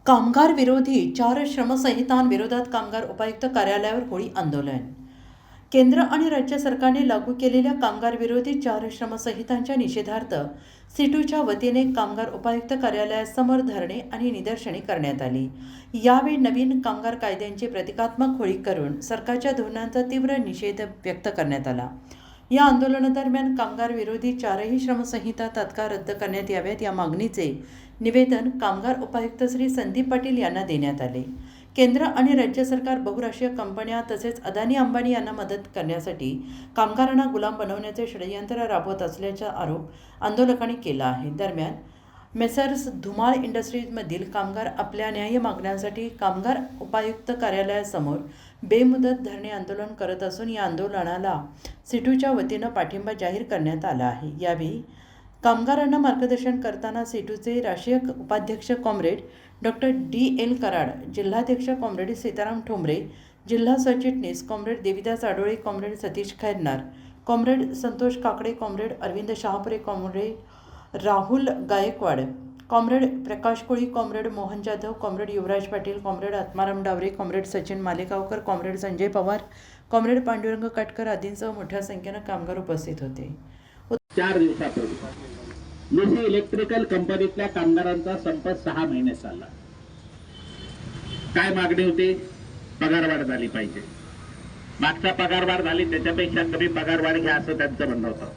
कामगार विरोधी 4 श्रमसंहितांविरोधात कामगार उपायुक्त कार्यालयावर होळी आंदोलन। केंद्र आणि राज्य सरकारने लागू केलेल्या कामगार विरोधी 4 श्रमसंहितांच्या निषेधार्थ सिटूच्या वतीने कामगार उपायुक्त कार्यालयासमोर धरणे आणि निदर्शने करण्यात आली। यावेळी नवीन कामगार कायद्यांची प्रतिकात्मक होळी करून सरकारच्या धोरणांचा तीव्र निषेध व्यक्त करण्यात आला। या आंदोलनादरम्यान कामगार विरोधी 4ही श्रमसंहिता तात्काळ रद्द करण्यात याव्यात या मागणीचे निवेदन कामगार उपायुक्त श्री संदीप पाटील यांना देण्यात आले। केंद्र आणि राज्य सरकार बहुराष्ट्रीय कंपन्या तसेच अदानी अंबानी यांना मदत करण्यासाठी कामगारांना गुलाम बनवण्याचे षडयंत्र राबवत असल्याचा आरोप आंदोलकांनी केला आहे। दरम्यान मेसर्स धुमाळ इंडस्ट्रीजमधील कामगार आपल्या न्याय्य मागण्यांसाठी कामगार उपायुक्त कार्यालयासमोर बेमुदत धरणे आंदोलन करत असून या आंदोलनाला सिटूच्या वतीनं पाठिंबा जाहीर करण्यात आला आहे। यावेळी कामगारांना मार्गदर्शन करताना सिटूचे राष्ट्रीय उपाध्यक्ष कॉम्रेड डॉक्टर DL कराड, जिल्हाध्यक्ष कॉम्रेड सीताराम ठोंबरे, जिल्हा सरचिटणीस comrade Devidas Adole, comrade Satish Khairnar, comrade Santosh Kakade, comrade Arvind Shahapure, comrade Rahul Gaikwad, comrade Prakash Koli, comrade Mohan Jadhav, comrade Yuvraj Patil, comrade Atmaram Daware, comrade Sachin Malegaonkar, comrade Sanjay Pawar, comrade Pandurang Katkar आदींसह मोठ्या संख्येनं कामगार उपस्थित होते। 4 दिवसापूर्वी निशी इलेक्ट्रिकल कंपनीतल्या कामगारांचा संप 6 महिने चालला। काय मागणी होती? पगारवाढ झाली पाहिजे। मागचा पगारवाढ झाली त्याच्यापेक्षा कमी पगारवाढ घ्या असं त्यांचं म्हणणं होतं।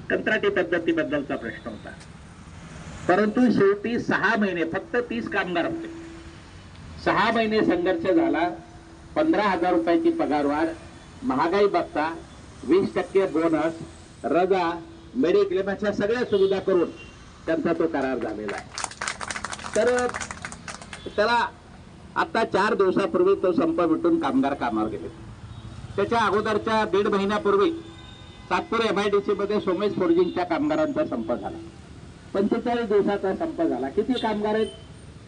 कंत्राटी पद्धतीबद्दलचा प्रश्न होता। परंतु शेवटी 6 महिने फक्त 30 कामगार होते। 6 महिने संघर्ष झाला। 15,000 रुपयाची पगारवाढ, महागाई भत्ता, 20% बोनस, रजा, मेडिक्लेम अशा सगळ्या सुविधा करून त्यांचा तो करार झालेला आहे। तर त्याला आता 4 दिवसापूर्वी तो संप मिटून कामगार कामावर गेले। त्याच्या अगोदरच्या 1.5 महिन्यापूर्वी सातपूर MIDC मध्ये सोमेश फोर्जिंगच्या कामगारांचा संप झाला। 45 दिवसाचा संप झाला। किती कामगार आहेत?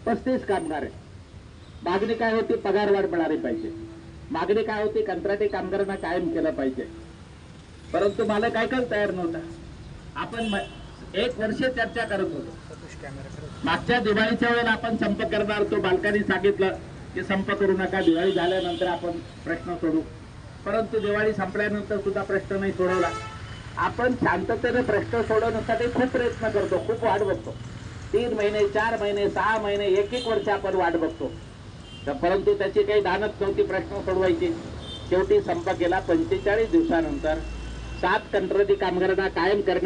35 कामगार आहेत। मागणी काय होती? पगारवाढ मिळाली पाहिजे। मागणी काय होती? कंत्राटी कामगारांना कायम केलं पाहिजे। परंतु मला काय तयार नव्हता। आपण 1 वर्ष चर्चा करत होतो। मागच्या दिवाळीच्या वेळेला आपण संप करणार, तो बालकांनी सांगितलं की संप करू नका, दिवाळी झाल्यानंतर आपण प्रश्न सोडू। परंतु दिवाळी संपल्यानंतर सुद्धा प्रश्न नाही सोडवला। आपण शांततेने प्रश्न सोडवण्यासाठी खूप प्रयत्न करतो, खूप वाट बघतो। 3 महिने, 4 महिने, 6 महिने, 1 वर्ष आपण वाट बघतो, परंतु त्याची काही दानत नव्हती प्रश्न सोडवायची। शेवटी संप केला। 45 दिवसानंतर 7 कंत्राटी कामगारांना कायम करण्यात